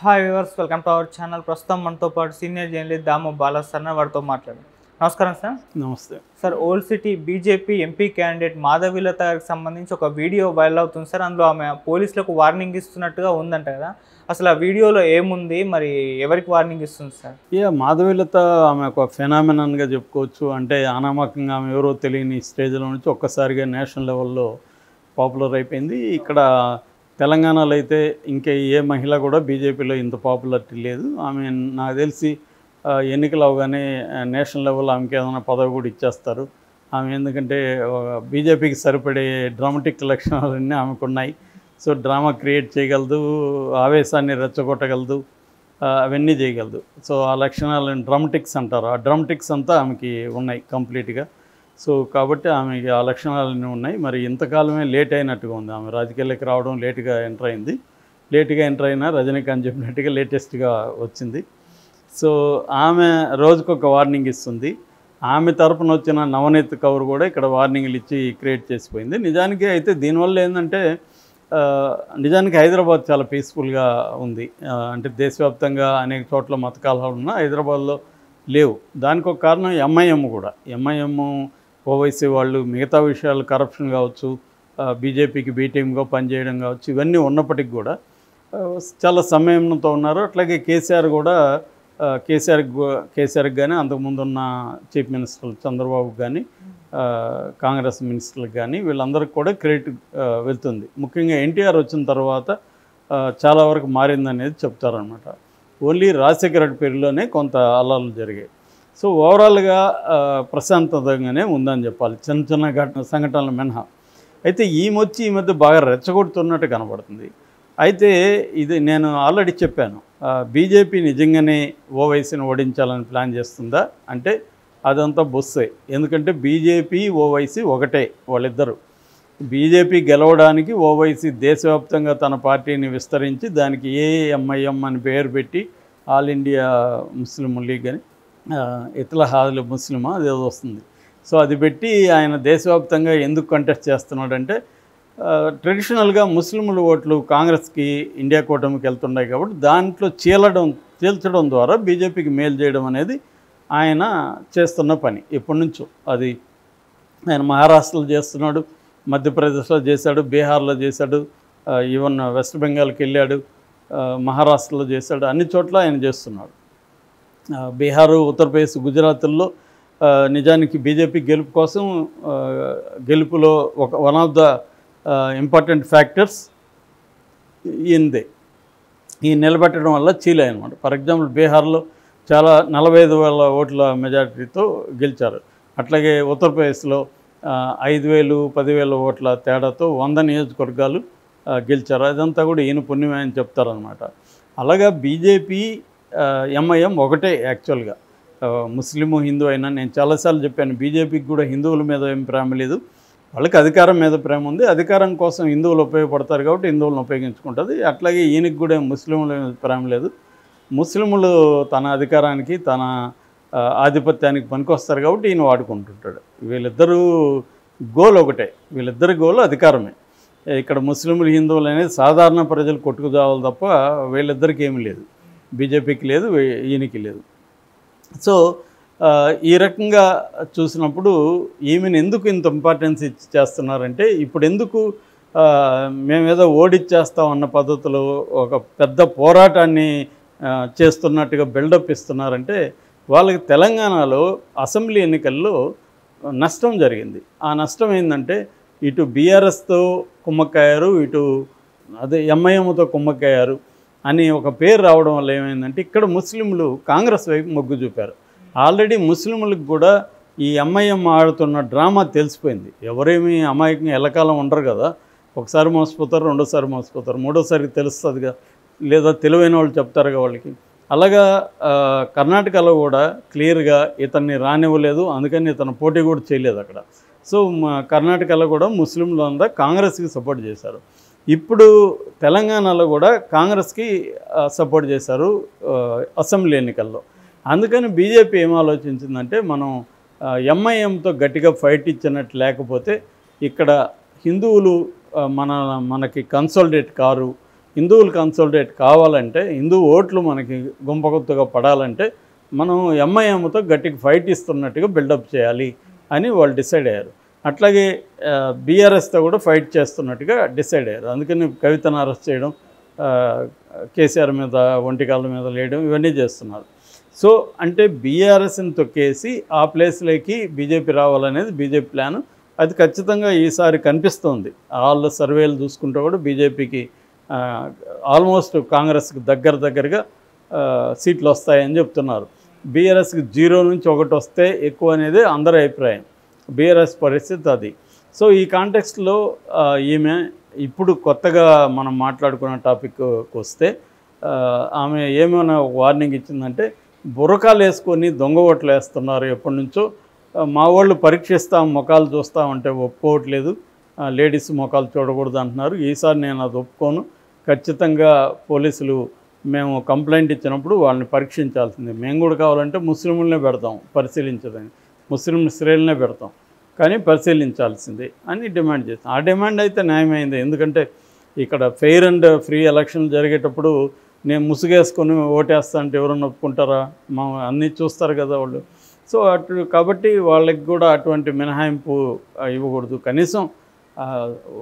Hi viewers, welcome to our channel. ప్రస్తుతం మనతో పాటు సీనియర్ జర్నలిస్ట్ దాము బాలసన్న వారితో మాట్లాడారు. నమస్కారం సార్. నమస్తే sir, old city BJP MP candidate Madhavi Latha గారికి సంబంధించి ఒక వీడియో వైరల్ అవుతుంది సార్. అందులో ఆమె పోలీసులకు వార్నింగ్ ఇస్తున్నట్టుగా ఉందంట కదా, అసలు ఆ వీడియోలో ఏముంది, మరి ఎవరికి వార్నింగ్ ఇస్తుంది సార్? మాధవీలత ఆమె ఒక ఫెనామినన్గా చెప్పుకోవచ్చు. అంటే అనామకంగా ఆమె ఎవరో తెలియని స్టేజ్లో నుంచి ఒక్కసారిగా నేషనల్ లెవెల్లో పాపులర్ అయిపోయింది. ఇక్కడ తెలంగాణలో అయితే ఇంకా ఏ మహిళ కూడా బీజేపీలో ఇంత పాపులారిటీ లేదు. ఆమె నాకు తెలిసి ఎన్నికలు అవగానే నేషనల్ లెవెల్లో ఆమెకి ఏదైనా పదవి కూడా ఇచ్చేస్తారు. ఆమె ఎందుకంటే బీజేపీకి సరిపడే డ్రామాటిక్ లక్షణాలన్నీ ఆమెకు ఉన్నాయి. సో డ్రామా క్రియేట్ చేయగలదు, ఆవేశాన్ని రెచ్చగొట్టగలదు, అవన్నీ చేయగలదు. సో ఆ లక్షణాలను డ్రామాటిక్స్ అంటారు. ఆ డ్రామాటిక్స్ అంతా ఆమెకి ఉన్నాయి కంప్లీట్గా. సో కాబట్టి ఆమెకి ఆ లక్షణాలన్నీ ఉన్నాయి. మరి ఇంతకాలమే లేట్ అయినట్టుగా ఉంది. ఆమె రాజకీయాల్లోకి రావడం లేటుగా ఎంటర్ అయింది. లేటుగా ఎంటర్ అయినా రజనీకాంత్ చెప్పినట్టుగా లేటెస్ట్గా వచ్చింది. సో ఆమె రోజుకొక వార్నింగ్ ఇస్తుంది. ఆమె తరపున వచ్చిన నవనీత్ కౌర్ కూడా ఇక్కడ వార్నింగ్లు ఇచ్చి క్రియేట్ చేసిపోయింది. నిజానికి అయితే దీనివల్ల ఏంటంటే నిజానికి హైదరాబాద్ చాలా పీస్ఫుల్గా ఉంది. అంటే దేశవ్యాప్తంగా అనేక చోట్ల మత కలహాలు ఉన్నా హైదరాబాద్లో లేవు. దానికి ఒక కారణం ఎంఐఎం కూడా. ఎంఐఎం ఓవైసీ వాళ్ళు మిగతా విషయాలు కరప్షన్ కావచ్చు, బీజేపీకి బీటీఎంగా పనిచేయడం కావచ్చు, ఇవన్నీ ఉన్నప్పటికీ కూడా చాలా సంయమనంతో ఉన్నారు. అట్లాగే కేసీఆర్ కూడా కేసీఆర్కి కానీ అంతకుముందున్న చీఫ్ మినిస్టర్లు చంద్రబాబుకి కానీ కాంగ్రెస్ మినిస్టర్లకు కానీ వీళ్ళందరికీ కూడా క్రెడిట్ వెళ్తుంది. ముఖ్యంగా ఎన్టీఆర్ వచ్చిన తర్వాత చాలా వరకు మారిందనేది చెప్తారనమాట. ఓన్లీ రాజశేఖర రెడ్డి పేరులోనే కొంత అల్లాలు జరిగాయి. సో ఓవరాల్గా ప్రశాంతంగానే ఉందని చెప్పాలి, చిన్న చిన్న సంఘటనలు మినహా. అయితే ఈ మధ్య బాగా రెచ్చగొడుతున్నట్టు కనబడుతుంది. అయితే ఇది నేను ఆల్రెడీ చెప్పాను, బీజేపీ నిజంగానే ఓవైసీని ఓడించాలని ప్లాన్ చేస్తుందా అంటే అదంతా బొస్సే. ఎందుకంటే బీజేపీ ఓవైసీ ఒకటే, వాళ్ళిద్దరు. బీజేపీ గెలవడానికి ఓవైసీ దేశవ్యాప్తంగా తన పార్టీని విస్తరించి దానికి ఏఎంఐఎం అని పేరు పెట్టి ఆల్ ఇండియా ముస్లిం లీగ్ అని ఇత్లహాదుల్ ముస్లిమా అదేదో వస్తుంది. సో అది పెట్టి ఆయన దేశవ్యాప్తంగా ఎందుకు కంటెస్ట్ చేస్తున్నాడంటే ట్రెడిషనల్గా ముస్లింల ఓట్లు కాంగ్రెస్కి ఇండియా కూటమికి వెళ్తున్నాయి కాబట్టి దాంట్లో చీల్చడం ద్వారా బీజేపీకి మేలు చేయడం అనేది ఆయన చేస్తున్న పని ఎప్పటి నుంచో. అది ఆయన మహారాష్ట్రలో చేస్తున్నాడు, మధ్యప్రదేశ్లో చేశాడు, బీహార్లో చేశాడు, ఈవెన్ వెస్ట్ బెంగాల్కి వెళ్ళాడు, మహారాష్ట్రలో చేశాడు, అన్ని చోట్ల ఆయన చేస్తున్నాడు. బీహారు, ఉత్తరప్రదేశ్, గుజరాత్లో నిజానికి బీజేపీ గెలుపు కోసం గెలుపులో one of the important factors ఈయనదే. ఈ నిలబెట్టడం వల్ల చీలే అనమాట. ఫర్ ఎగ్జాంపుల్ బీహార్లో చాలా 45,000 ఓట్ల మెజారిటీతో గెలిచారు. అట్లాగే ఉత్తరప్రదేశ్లో 5,000, 10,000 ఓట్ల తేడాతో 100 నియోజకవర్గాలు గెలిచారు. అదంతా కూడా ఈయన పుణ్యమే అని చెప్తారనమాట. అలాగా బీజేపీ ఎంఐఎం ఒకటే యాక్చువల్గా. ముస్లిము, హిందూ అయినా నేను చాలాసార్లు చెప్పాను, బీజేపీకి కూడా హిందువుల మీద ఏం ప్రేమ లేదు, వాళ్ళకి అధికారం మీద ప్రేమ ఉంది. అధికారం కోసం హిందువులు ఉపయోగపడతారు కాబట్టి హిందువులను ఉపయోగించుకుంటుంది. అట్లాగే ఈయనకి కూడా ముస్లింల మీద ప్రేమ లేదు. ముస్లింలు తన అధికారానికి, తన ఆధిపత్యానికి పనికొస్తారు కాబట్టి ఈయన వాడుకుంటుంటాడు. వీళ్ళిద్దరూ గోల్ ఒకటే, వీళ్ళిద్దరి గోల్ అధికారమే. ఇక్కడ ముస్లింలు, హిందువులు అనేది సాధారణ ప్రజలు కొట్టుకుదావాలి తప్ప వీళ్ళిద్దరికి ఏమీ లేదు. బీజేపీకి లేదు, ఈయనకి లేదు. సో ఈ రకంగా చూసినప్పుడు ఈమెను ఎందుకు ఇంత ఇంపార్టెన్స్ ఇచ్చి చేస్తున్నారంటే, ఇప్పుడు ఎందుకు మేమేదో ఓడిచ్చేస్తాం అన్న పద్ధతిలో ఒక పెద్ద పోరాటాన్ని చేస్తున్నట్టుగా బిల్డప్ ఇస్తున్నారంటే, వాళ్ళకి తెలంగాణలో అసెంబ్లీ ఎన్నికల్లో నష్టం జరిగింది. ఆ నష్టం ఏంటంటే ఇటు బీఆర్ఎస్తో కుమ్మక్కయ్యారు, ఇటు అదే ఎంఐఎంతో కుమ్మక్కయ్యారు అని ఒక పేరు రావడం వల్ల ఏమైందంటే ఇక్కడ ముస్లింలు కాంగ్రెస్ వైపు మొగ్గు చూపారు. ఆల్రెడీ ముస్లింలకు కూడా ఈ ఎంఐఎం ఆడుతున్న డ్రామా తెలిసిపోయింది. ఎవరేమీ అమాయకంగా ఎల్లకాలం ఉండరు కదా, ఒకసారి మోసపోతారు, రెండోసారి మోసపోతారు, మూడోసారికి తెలుస్తుందిగా, లేదా తెలివైన వాళ్ళు చెప్తారుగా వాళ్ళకి. అలాగా కర్ణాటకలో కూడా క్లియర్గా ఇతన్ని రానివ్వలేదు, అందుకని ఇతను పోటీ కూడా చేయలేదు అక్కడ. సో కర్ణాటకలో కూడా ముస్లింలు అంతా కాంగ్రెస్కి సపోర్ట్ చేశారు. ఇప్పుడు తెలంగాణలో కూడా కాంగ్రెస్కి సపోర్ట్ చేశారు అసెంబ్లీ ఎన్నికల్లో. అందుకని బీజేపీ ఏం ఆలోచించిందంటే, మనం ఎంఐఎంతో గట్టిగా ఫైట్ ఇచ్చినట్టు లేకపోతే ఇక్కడ హిందువులు మనకి కన్సాలిడేట్ కారు, హిందువులు కన్సల్టేట్ కావాలంటే, హిందూ ఓట్లు మనకి గుంపగుత్తుగా పడాలంటే మనం ఎంఐఎంతో గట్టిగా ఫైట్ ఇస్తున్నట్టుగా బిల్డప్ చేయాలి అని వాళ్ళు డిసైడ్ అయ్యారు. అట్లాగే బీఆర్ఎస్తో కూడా ఫైట్ చేస్తున్నట్టుగా డిసైడ్ అయ్యారు. అందుకని కవితను అరెస్ట్ చేయడం, కేసీఆర్ మీద ఒంటికాళ్ళ మీద లేయడం ఇవన్నీ చేస్తున్నారు. సో అంటే బీఆర్ఎస్ని తొక్కేసి ఆ ప్లేస్లోకి బీజేపీ రావాలనేది బీజేపీ ప్లాను. అది ఖచ్చితంగా ఈసారి కనిపిస్తోంది. ఆల్ సర్వేలు చూసుకుంటే కూడా బీజేపీకి ఆల్మోస్ట్ కాంగ్రెస్కి దగ్గరగా సీట్లు వస్తాయని చెప్తున్నారు. బీఆర్ఎస్కి 0 నుంచి 1 వస్తే ఎక్కువ అనేది అందరి అభిప్రాయం. బీఆర్ఎస్ పరిస్థితి అది. సో ఈ కాంటెక్స్ట్లో ఈమె ఇప్పుడు కొత్తగా మనం మాట్లాడుకున్న టాపిక్కి వస్తే ఆమె ఏమైనా వార్నింగ్ ఇచ్చిందంటే, బురకాలు వేసుకొని దొంగ ఓట్లు వేస్తున్నారు ఎప్పటి నుంచో, మా వాళ్ళు పరీక్షిస్తాం ముఖాలు చూస్తామంటే ఒప్పుకోవట్లేదు, లేడీస్ ముఖాలు చూడకూడదు అంటున్నారు. ఈసారి నేను అది ఒప్పుకోను, ఖచ్చితంగా పోలీసులు మేము కంప్లైంట్ ఇచ్చినప్పుడు వాళ్ళని పరీక్షించాల్సిందే. మేము కూడా కావాలంటే ముస్లింలనే పెడతాం పరిశీలించదని, ముస్లిం స్త్రీలనే పెడతాం కానీ పరిశీలించాల్సిందే అని డిమాండ్ చేస్తాం. ఆ డిమాండ్ అయితే న్యాయమైంది. ఎందుకంటే ఇక్కడ ఫెయిర్ అండ్ ఫ్రీ ఎలక్షన్ జరిగేటప్పుడు నేను ముసుగేసుకొని ఓటేస్తా అంటే ఎవరన్నా ఒప్పుకుంటారా? మా అన్నీ చూస్తారు కదా వాళ్ళు. సో కాబట్టి వాళ్ళకి కూడా అటువంటి మినహాయింపు ఇవ్వకూడదు. కనీసం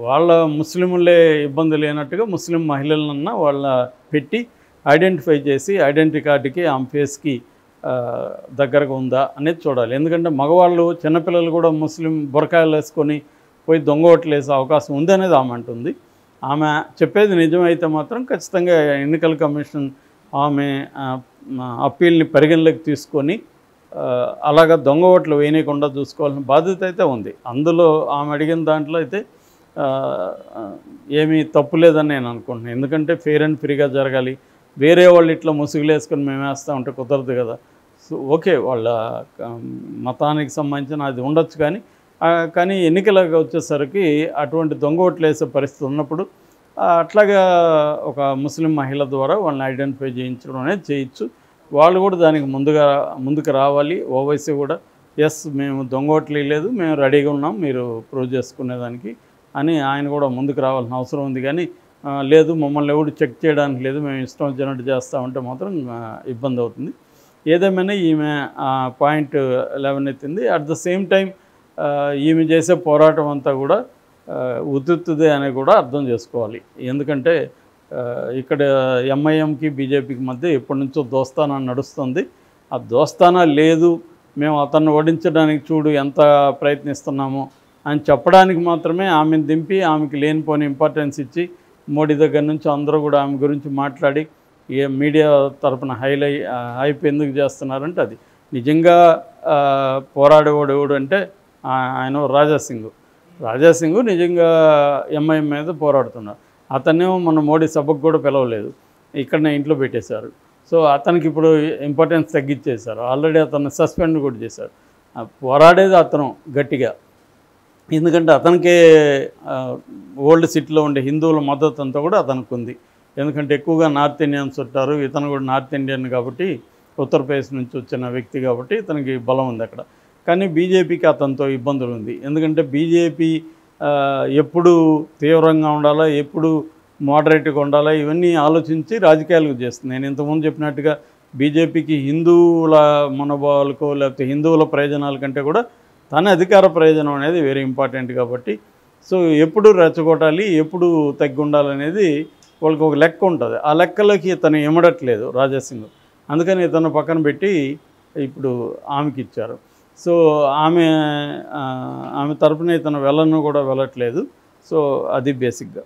వాళ్ళ ముస్లింలే ఇబ్బంది లేనట్టుగా ముస్లిం మహిళలన్నా వాళ్ళ పెట్టి ఐడెంటిఫై చేసి ఐడెంటిటీ కార్డుకి ఆమె ఫేస్కి దగ్గరగా ఉందా అనేది చూడాలి. ఎందుకంటే మగవాళ్ళు చిన్నపిల్లలు కూడా ముస్లిం బురకాయలు వేసుకొని పోయి దొంగ ఓట్లు వేసే అవకాశం ఉంది అనేది ఆమె అంటుంది. ఆమె చెప్పేది నిజమైతే మాత్రం ఖచ్చితంగా ఎన్నికల కమిషన్ ఆమె అప్పీల్ని పరిగణలోకి తీసుకొని అలాగా దొంగ ఓట్లు వేయకుండా చూసుకోవాల్సిన బాధ్యత అయితే ఉంది. అందులో ఆమె అడిగిన దాంట్లో అయితే ఏమీ తప్పు లేదని నేను అనుకుంటున్నాను. ఎందుకంటే ఫెయిర్ అండ్ ఫ్రీగా జరగాలి. వేరే వాళ్ళు ఇట్లా ముసుగులు వేసుకొని మేము వేస్తూ ఉంటే కుదరదు కదా. సో ఓకే, వాళ్ళ మతానికి సంబంధించిన అది ఉండొచ్చు, కానీ ఎన్నికలకు వచ్చేసరికి అటువంటి దొంగ ఓట్లు వేసే పరిస్థితి ఉన్నప్పుడు అట్లాగా ఒక ముస్లిం మహిళ ద్వారా వాళ్ళని ఐడెంటిఫై చేయించడం అనేది చేయొచ్చు. వాళ్ళు కూడా దానికి ముందుకు రావాలి. ఓవైసీ కూడా ఎస్ మేము దొంగ ఓట్లు లేదు, మేము రెడీగా ఉన్నాం మీరు ప్రూవ్ చేసుకునేదానికి అని ఆయన కూడా ముందుకు రావాల్సిన అవసరం ఉంది. కానీ లేదు మమ్మల్ని ఎవరు చెక్ చేయడానికి లేదు, మేము ఇష్టం వచ్చినట్టు చేస్తామంటే మాత్రం ఇబ్బంది అవుతుంది. ఏదేమైనా ఈమె పాయింట్ 11 ఎత్తింది. అట్ ద సేమ్ టైం ఈమె చేసే పోరాటం అంతా కూడా ఉతుత్తుదే అని కూడా అర్థం చేసుకోవాలి. ఎందుకంటే ఇక్కడ ఎంఐఎంకి బీజేపీకి మధ్య ఎప్పటి నుంచో దోస్తానా నడుస్తుంది. ఆ దోస్తానా లేదు, మేము అతన్ని ఓడించడానికి చూడు ఎంత ప్రయత్నిస్తున్నామో అని చెప్పడానికి మాత్రమే ఆమెను దింపి ఆమెకి లేనిపోని ఇంపార్టెన్స్ ఇచ్చి మోడీ దగ్గర నుంచి అందరూ కూడా ఆమె గురించి మాట్లాడి మీడియా తరపున హైప్ ఎందుకు చేస్తున్నారంటే అది నిజంగా పోరాడేవాడు ఎవడు అంటే ఆయన రాజాసింగ్ నిజంగా ఎంఐఎం మీద పోరాడుతున్నారు. అతన్నేమో మన మోడీ సభకు కూడా పిలవలేదు, ఇక్కడనే ఇంట్లో పెట్టేశారు. సో అతనికి ఇప్పుడు ఇంపార్టెన్స్ తగ్గించేశారు. ఆల్రెడీ అతన్ని సస్పెండ్ కూడా చేశారు. పోరాడేది అతను గట్టిగా, ఎందుకంటే అతనికే ఓల్డ్ సిటీలో ఉండే హిందువుల మద్దతు అంతా కూడా అతనికి ఉంది. ఎందుకంటే ఎక్కువగా నార్త్ ఇండియన్స్ ఉంటారు, ఇతను కూడా నార్త్ ఇండియన్ కాబట్టి ఉత్తరప్రదేశ్ నుంచి వచ్చిన వ్యక్తి కాబట్టి ఇతనికి బలం ఉంది అక్కడ. కానీ బీజేపీకి అతనితో ఇబ్బందులు ఉంది. ఎందుకంటే బీజేపీ ఎప్పుడు తీవ్రంగా ఉండాలా, ఎప్పుడు మోడరేట్గా ఉండాలా, ఇవన్నీ ఆలోచించి రాజకీయాలకు చేస్తుంది. నేను ఇంతకుముందు చెప్పినట్టుగా బీజేపీకి హిందువుల మనోభావాలకో లేకపోతే హిందువుల ప్రయోజనాల కంటే కూడా తన అధికార ప్రయోజనం అనేది వెరీ ఇంపార్టెంట్ కాబట్టి సో ఎప్పుడు రెచ్చగొట్టాలి, ఎప్పుడు తగ్గి ఉండాలనేది వాళ్ళకి ఒక లెక్క ఉంటుంది. ఆ లెక్కలోకి ఇతను ఇమడట్లేదు రాజాసింగ్. అందుకని ఇతను పక్కన పెట్టి ఇప్పుడు ఆమెకి ఇచ్చారు. సో ఆమె తరపున ఇతను వెళ్ళను కూడా వెళ్ళట్లేదు. సో అది బేసిక్గా.